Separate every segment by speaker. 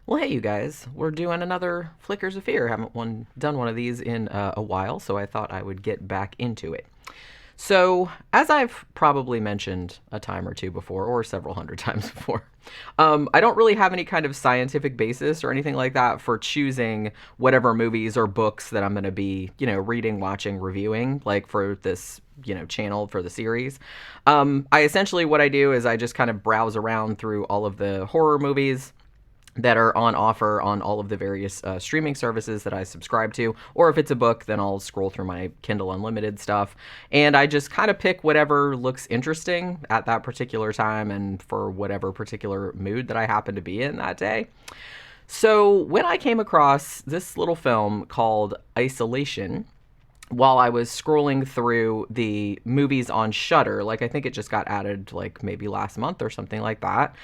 Speaker 1: Well, hey, you guys, we're doing another Flickers of Fear. Haven't done one of these in a while, so I thought I would get back into it. So, as I've probably mentioned a time or two before, or several hundred times before, I don't really have any kind of scientific basis or anything like that for choosing whatever movies or books that I'm going to be, reading, watching, reviewing, like for this, channel for the series. I essentially, what I do is I just kind of browse around through all of the horror movies that are on offer on all of the various streaming services that I subscribe to. Or if it's a book, then I'll scroll through my Kindle Unlimited stuff. And I just kind of pick whatever looks interesting at that particular time and for whatever particular mood that I happen to be in that day. So when I came across this little film called Isolation, while I was scrolling through the movies on Shudder, like I think it just got added like maybe last month or something like that,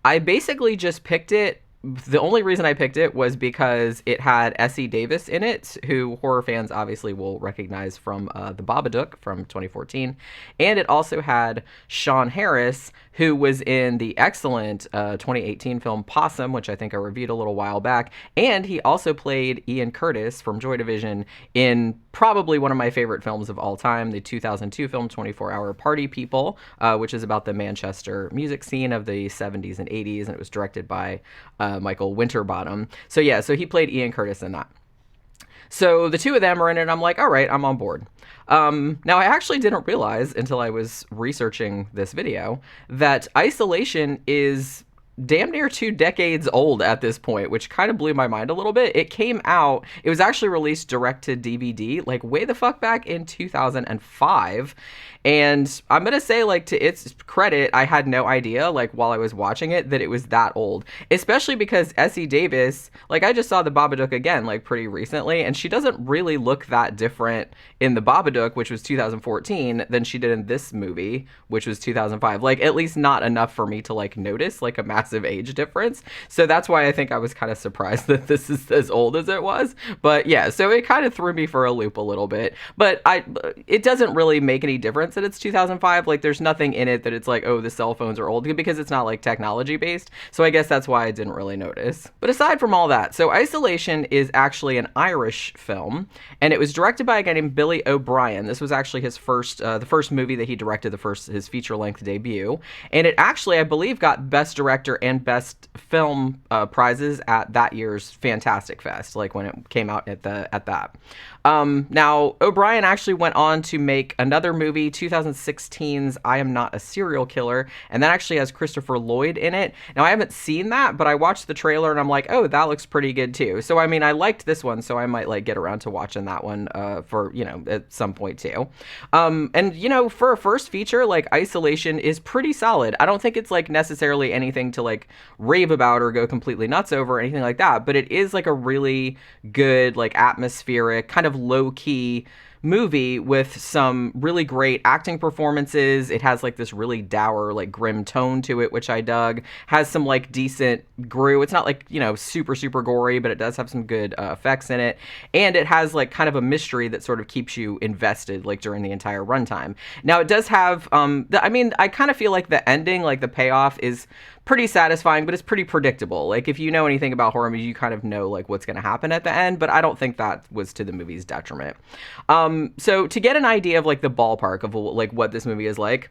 Speaker 1: I basically just picked it. The only reason I picked it was because it had Essie Davis in it, who horror fans obviously will recognize from The Babadook from 2014. And it also had Sean Harris, who was in the excellent 2018 film Possum, which I think I reviewed a little while back. And he also played Ian Curtis from Joy Division in probably one of my favorite films of all time, the 2002 film 24-Hour Party People, which is about the Manchester music scene of the 70s and 80s, and it was directed by Michael Winterbottom. So he played Ian Curtis in that. So the two of them are in it, and I'm like, all right, I'm on board. Now, I actually didn't realize until I was researching this video that Isolation is damn near 2 decades old at this point, which kind of blew my mind a little bit. It was actually released direct to DVD, like way the fuck back in 2005. And I'm going to say, like, to its credit, I had no idea, like, while I was watching it, that it was that old. Especially because Essie Davis, like, I just saw The Babadook again, like, pretty recently, and she doesn't really look that different in The Babadook, which was 2014, than she did in this movie, which was 2005. Like, at least not enough for me to, like, notice, like, a massive age difference. So that's why I think I was kind of surprised that this is as old as it was. But yeah, so it kind of threw me for a loop a little bit. But it doesn't really make any difference that it's 2005. Like, there's nothing in it that it's like, oh, the cell phones are old, because it's not like technology based. So I guess that's why I didn't really notice. But aside from all that, so Isolation is actually an Irish film, and it was directed by a guy named Billy O'Brien. This was actually his the first movie that he directed, his feature length debut, and it actually, I believe, got Best Director and Best Film prizes at that year's Fantastic Fest, like when it came out at that. Now, O'Brien actually went on to make another movie, 2016's I Am Not a Serial Killer, and that actually has Christopher Lloyd in it. Now, I haven't seen that, but I watched the trailer and I'm like, oh, that looks pretty good too. So, I mean, I liked this one, so I might like get around to watching that one for, at some point too. And, for a first feature, like, Isolation is pretty solid. I don't think it's like necessarily anything to like rave about or go completely nuts over or anything like that, but it is like a really good, like, atmospheric, kind of low-key movie with some really great acting performances. It has like this really dour, like grim tone to it, which I dug. Has some like decent grue. It's not like, super, super gory, but it does have some good effects in it. And it has like kind of a mystery that sort of keeps you invested like during the entire runtime. Now it does have, I kind of feel like the ending, like the payoff is pretty satisfying, but it's pretty predictable. Like, if you know anything about horror movies, you kind of know like what's going to happen at the end, but I don't think that was to the movie's detriment. So to get an idea of like the ballpark of like what this movie is like,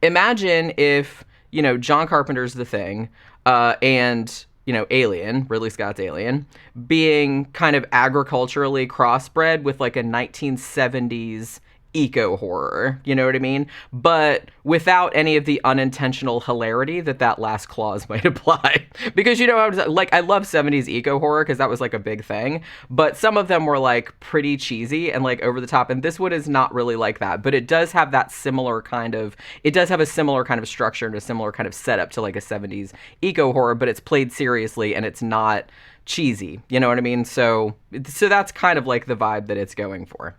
Speaker 1: imagine if, John Carpenter's The Thing, and Alien, Ridley Scott's Alien, being kind of agriculturally crossbred with like a 1970s eco horror, you know what I mean? But without any of the unintentional hilarity that last clause might apply. Because, I love 70s eco horror because that was like a big thing, but some of them were like pretty cheesy and like over the top, and this one is not really like that, but it does have a similar kind of structure and a similar kind of setup to like a 70s eco horror, but it's played seriously and it's not cheesy, you know what I mean? So that's kind of like the vibe that it's going for.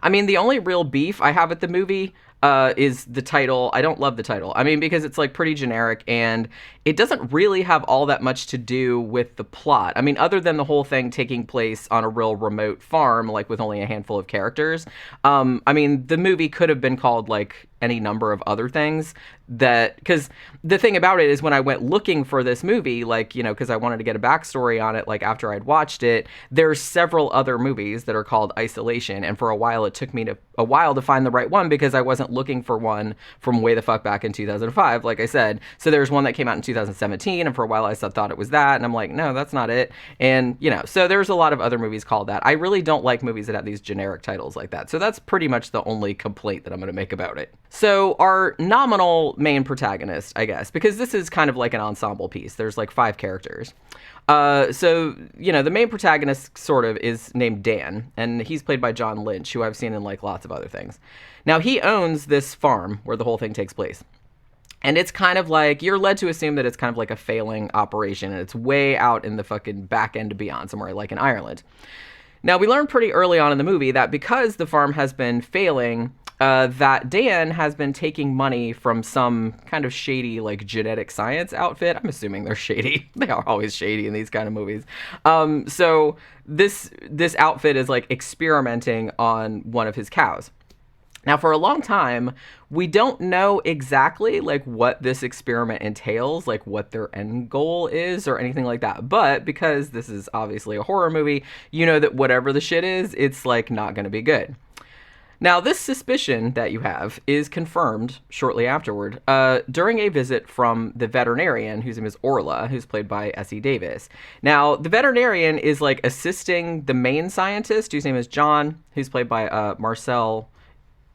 Speaker 1: I mean, the only real beef I have with the movie, is the title. I don't love the title. I mean, because it's like pretty generic and it doesn't really have all that much to do with the plot. I mean, other than the whole thing taking place on a real remote farm, like with only a handful of characters. I mean, the movie could have been called like any number of other things because the thing about it is when I went looking for this movie, like, you know, because I wanted to get a backstory on it, like after I'd watched it, there's several other movies that are called Isolation. And for a while, it took me a while to find the right one because I wasn't looking for one from way the fuck back in 2005, like I said. So there's one that came out in 2017. And for a while, I thought it was that. And I'm like, no, that's not it. And, you know, so there's a lot of other movies called that. I really don't like movies that have these generic titles like that. So that's pretty much the only complaint that I'm going to make about it. So our nominal main protagonist, I guess, because this is kind of like an ensemble piece. There's like 5 characters. So, you know, the main protagonist sort of is named Dan, and he's played by John Lynch, who I've seen in like lots of other things. Now, he owns this farm where the whole thing takes place. And it's kind of like, you're led to assume that it's kind of like a failing operation, and it's way out in the fucking back end beyond, somewhere like in Ireland. Now, we learned pretty early on in the movie that because the farm has been failing, that Dan has been taking money from some kind of shady, like, genetic science outfit. I'm assuming they're shady. They are always shady in these kind of movies. So this outfit is, like, experimenting on one of his cows. Now, for a long time, we don't know exactly, like, what this experiment entails, like, what their end goal is or anything like that. But because this is obviously a horror movie, you know that whatever the shit is, it's, like, not going to be good. Now, this suspicion that you have is confirmed shortly afterward during a visit from the veterinarian, whose name is Orla, who's played by Essie Davis. Now, the veterinarian is, like, assisting the main scientist, whose name is John, who's played by Marcel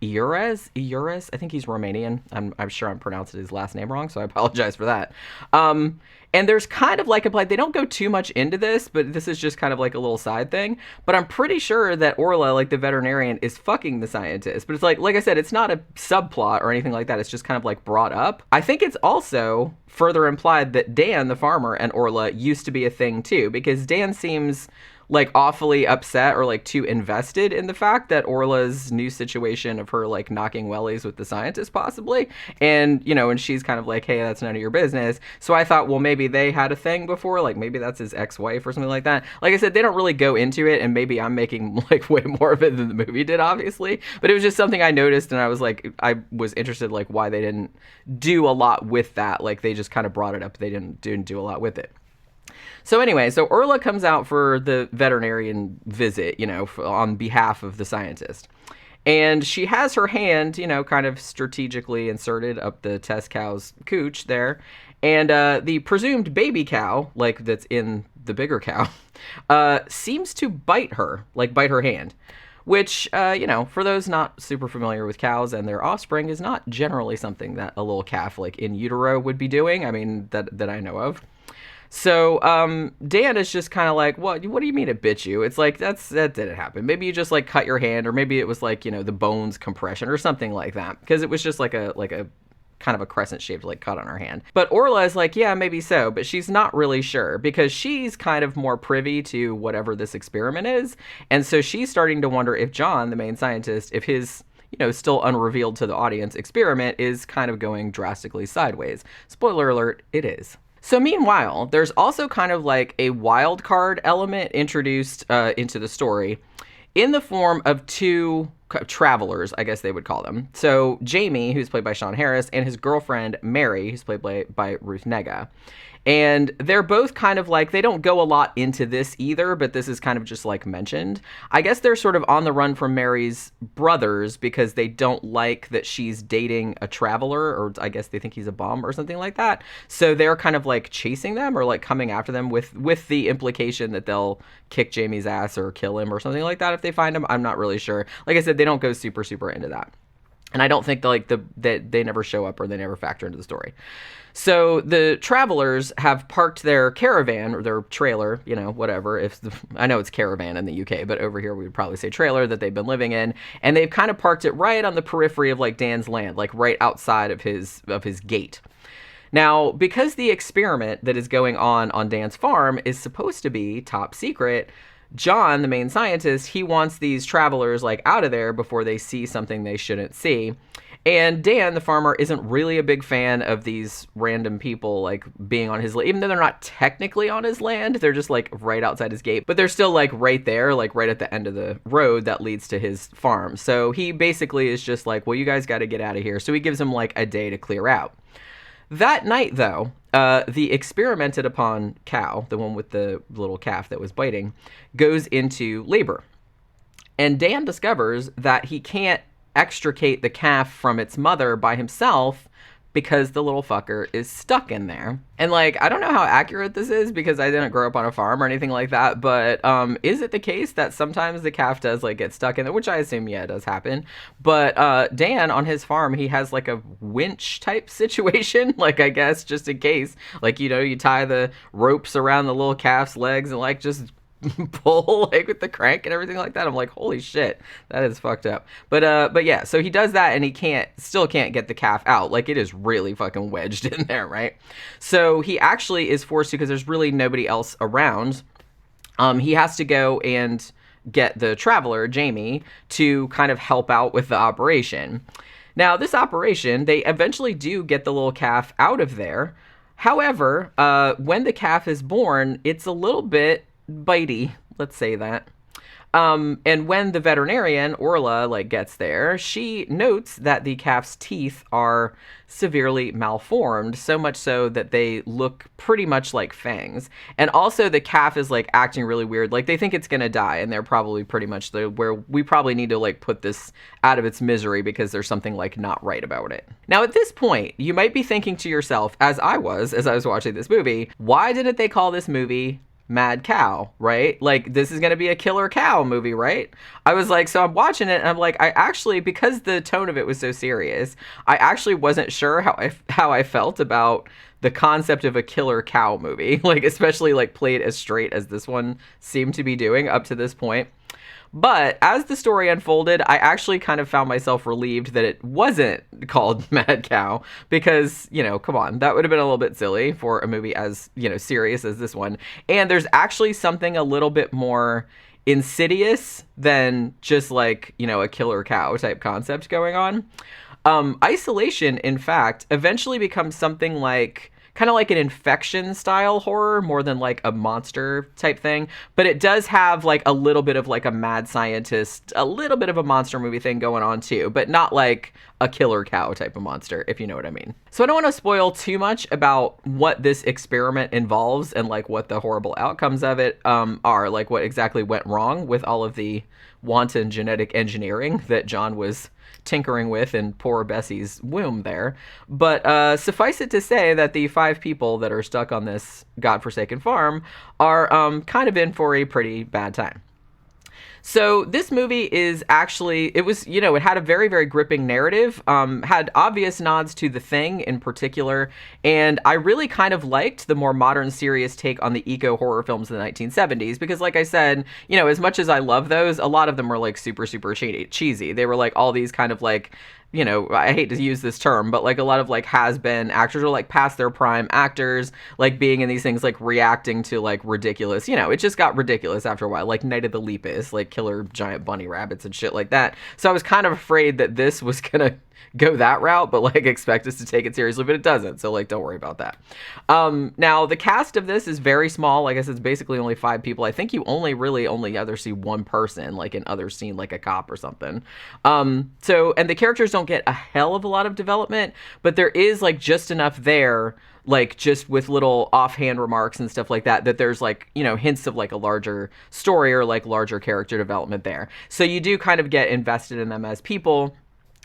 Speaker 1: Iures. I think he's Romanian. I'm sure I'm pronouncing his last name wrong, so I apologize for that. And there's kind of like they don't go too much into this, but this is just kind of like a little side thing. But I'm pretty sure that Orla, like the veterinarian, is fucking the scientist. But it's like I said, it's not a subplot or anything like that. It's just kind of like brought up. I think it's also further implied that Dan, the farmer, and Orla used to be a thing too, because Dan seems like awfully upset or like too invested in the fact that Orla's new situation of her like knocking wellies with the scientist possibly, and you know, and she's kind of like, hey, that's none of your business. So I thought, well, maybe they had a thing before, like maybe that's his ex-wife or something like that. Like I said, they don't really go into it, and maybe I'm making like way more of it than the movie did, obviously, but it was just something I noticed, and I was like, I was interested like why they didn't do a lot with that. Like they just kind of brought it up, they didn't do a lot with it. So anyway, so Orla comes out for the veterinarian visit, you know, on behalf of the scientist. And she has her hand, you know, kind of strategically inserted up the test cow's cooch there. And the presumed baby cow, like that's in the bigger cow, seems to bite her hand. Which, you know, for those not super familiar with cows and their offspring, is not generally something that a little calf, like in utero, would be doing. I mean, that I know of. So, Dan is just kind of like, what do you mean it bit you? It's like, that didn't happen. Maybe you just like cut your hand, or maybe it was like, you know, the bones compression or something like that. Because it was just like a kind of a crescent shaped like cut on her hand. But Orla is like, yeah, maybe so, but she's not really sure because she's kind of more privy to whatever this experiment is. And so she's starting to wonder if John, the main scientist, if his, you know, still unrevealed to the audience experiment is kind of going drastically sideways. Spoiler alert, it is. So meanwhile, there's also kind of like a wild card element introduced into the story in the form of 2 travelers, I guess they would call them. So Jamie, who's played by Sean Harris, and his girlfriend Mary, who's played by Ruth Negga. And they're both kind of like, they don't go a lot into this either, but this is kind of just like mentioned. I guess they're sort of on the run from Mary's brothers because they don't like that she's dating a traveler, or I guess they think he's a bum or something like that. So they're kind of like chasing them or like coming after them with the implication that they'll kick Jamie's ass or kill him or something like that if they find him. I'm not really sure. Like I said, they don't go super into that. And I don't think that they never show up or they never factor into the story. So the travelers have parked their caravan or their trailer, you know, whatever. I know it's caravan in the UK, but over here we would probably say trailer that they've been living in. And they've kind of parked it right on the periphery of like Dan's land, like right outside of his gate. Now, because the experiment that is going on Dan's farm is supposed to be top secret, John, the main scientist, he wants these travelers like out of there before they see something they shouldn't see. And Dan, the farmer, isn't really a big fan of these random people, like, being on his land. Even though they're not technically on his land, they're just, like, right outside his gate. But they're still, like, right there, like, right at the end of the road that leads to his farm. So he basically is just like, well, you guys got to get out of here. So he gives them, like, a day to clear out. That night, though, the experimented upon cow, the one with the little calf that was biting, goes into labor. And Dan discovers that he can't extricate the calf from its mother by himself because the little fucker is stuck in there. And, like, I don't know how accurate this is because I didn't grow up on a farm or anything like that, but is it the case that sometimes the calf does, like, get stuck in there? Which I assume, yeah, it does happen. But Dan, on his farm, he has, like, a winch type situation, like, I guess, just in case. Like, you know, you tie the ropes around the little calf's legs and, like, just pull, like, with the crank and everything like that. I'm like, holy shit, that is fucked up. But yeah, so he does that and he still can't get the calf out. Like, it is really fucking wedged in there, right? So he actually is forced to, because there's really nobody else around. He has to go and get the traveler, Jamie, to kind of help out with the operation. Now, this operation, they eventually do get the little calf out of there. However, when the calf is born, it's a little bit bitey, let's say that. And when the veterinarian, Orla, like, gets there, she notes that the calf's teeth are severely malformed, so much so that they look pretty much like fangs. And also the calf is, like, acting really weird. Like, they think it's gonna die, and they're probably pretty much where we probably need to, like, put this out of its misery because there's something, like, not right about it. Now, at this point, you might be thinking to yourself, as I was watching this movie, why didn't they call this movie Mad Cow, right? Like, this is going to be a killer cow movie, right? I was like, so I'm watching it and I'm like, I actually, because the tone of it was so serious, I actually wasn't sure how I felt about the concept of a killer cow movie, like, especially, like, played as straight as this one seemed to be doing up to this point. But as the story unfolded, I actually kind of found myself relieved that it wasn't called Mad Cow because, you know, come on, that would have been a little bit silly for a movie as, you know, serious as this one. And there's actually something a little bit more insidious than just, like, you know, a killer cow type concept going on. Isolation, in fact, eventually becomes something like kind of like an infection style horror more than like a monster type thing. But it does have like a little bit of like a mad scientist, a little bit of a monster movie thing going on too, but not like a killer cow type of monster, if you know what I mean. So I don't want to spoil too much about what this experiment involves and like what the horrible outcomes of it are, like what exactly went wrong with all of the wanton genetic engineering that John was tinkering with in poor Bessie's womb there. But suffice it to say that the 5 people that are stuck on this godforsaken farm are kind of in for a pretty bad time. So this movie is actually, it was, you know, it had a very, very gripping narrative, had obvious nods to The Thing in particular, and I really kind of liked the more modern, serious take on the eco-horror films of the 1970s, because like I said, you know, as much as I love those, a lot of them were like super, super cheesy. They were like all these kind of like, you know, I hate to use this term, but like a lot of like has-been actors or like past their prime actors, like being in these things, like reacting to like ridiculous, you know, it just got ridiculous after a while, like Night of the Lepus, like killer giant bunny rabbits and shit like that. So I was kind of afraid that this was gonna go that route, but like expect us to take it seriously, but it doesn't, so like don't worry about that. Now the cast of this is very small. Like I said, it's basically only 5 people. I think you only ever see one person, like in other scene, like a cop or something. So, and the characters don't get a hell of a lot of development, but there is like just enough there, like just with little offhand remarks and stuff like that, that there's like, you know, hints of like a larger story or like larger character development there. So you do kind of get invested in them as people,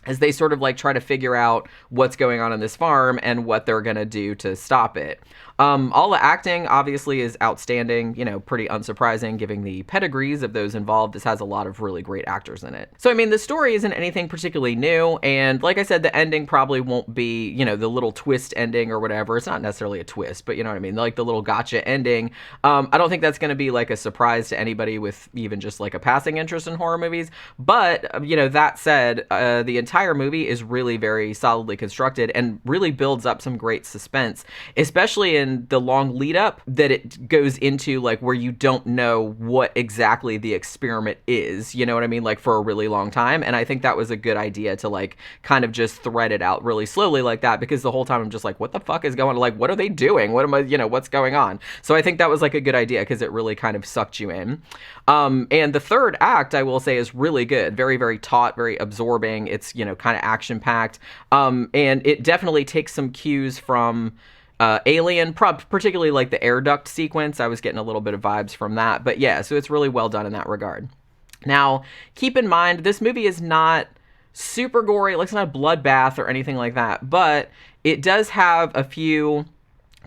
Speaker 1: as they sort of like try to figure out what's going on this farm and what they're going to do to stop it. All the acting obviously is outstanding, you know, pretty unsurprising given the pedigrees of those involved. This has a lot of really great actors in it. So, I mean, the story isn't anything particularly new. And like I said, the ending probably won't be, you know, the little twist ending or whatever. It's not necessarily a twist, but you know what I mean? Like the little gotcha ending. I don't think that's going to be like a surprise to anybody with even just like a passing interest in horror movies. But, you know, that said, the entire movie is really very solidly constructed and really builds up some great suspense, especially in the long lead up that it goes into, like, where you don't know what exactly the experiment is, you know what I mean, like, for a really long time. And I think that was a good idea to, like, kind of just thread it out really slowly like that, because the whole time I'm just like, what the fuck is going on? Like, what are they doing? What am I, what's going on? So I think that was, like, a good idea, because it really kind of sucked you in. And the third act, I will say, is really good. Very, very taut, very absorbing. It's, kind of action-packed. And it definitely takes some cues from Alien, particularly like the air duct sequence. I was getting a little bit of vibes from that. But yeah, so it's really well done in that regard. Now, keep in mind, this movie is not super gory. Like, it's not a bloodbath or anything like that. But it does have a few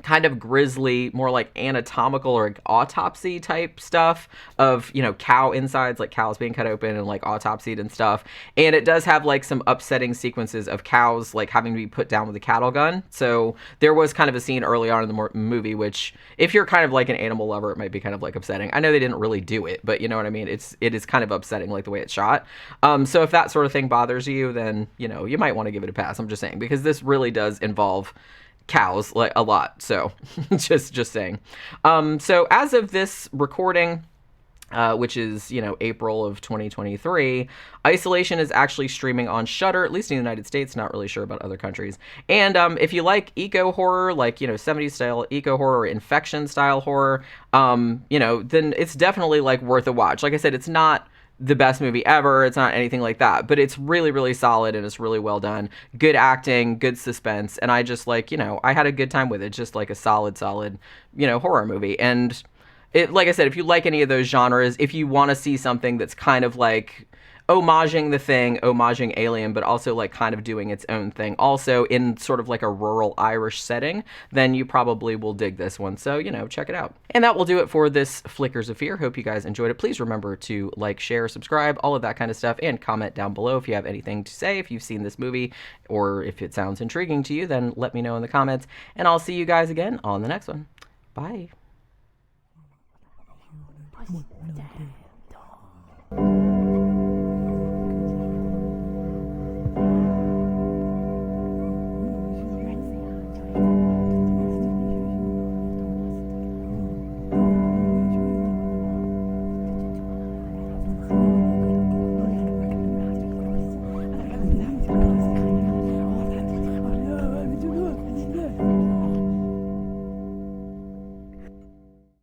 Speaker 1: kind of grisly, more like anatomical or autopsy type stuff of, cow insides, like cows being cut open and like autopsied and stuff. And it does have like some upsetting sequences of cows like having to be put down with a cattle gun. So there was kind of a scene early on in the movie, which if you're kind of like an animal lover, it might be kind of like upsetting. I know they didn't really do it, but you know what I mean? It is kind of upsetting, like the way it's shot. So if that sort of thing bothers you, then, you might want to give it a pass. I'm just saying, because this really does involve cows like a lot. So just saying. So as of this recording, which is, April of 2023, Isolation is actually streaming on Shudder, at least in the United States. Not really sure about other countries. And if you like eco horror, like, 70s style eco horror or infection style horror, then it's definitely like worth a watch. Like I said, it's not the best movie ever. It's not anything like that, but it's really, really solid, and it's really well done. Good acting, good suspense, and I just like, I had a good time with it. Just like a solid, horror movie. And it, like I said, if you like any of those genres, if you want to see something that's kind of like homaging The Thing, homaging Alien, but also like kind of doing its own thing also in sort of like a rural Irish setting, then you probably will dig this one. So, check it out. And that will do it for this Flickers of Fear. Hope you guys enjoyed it. Please remember to like, share, subscribe, all of that kind of stuff, and comment down below if you have anything to say. If you've seen this movie, or if it sounds intriguing to you, then let me know in the comments. And I'll see you guys again on the next one. Bye.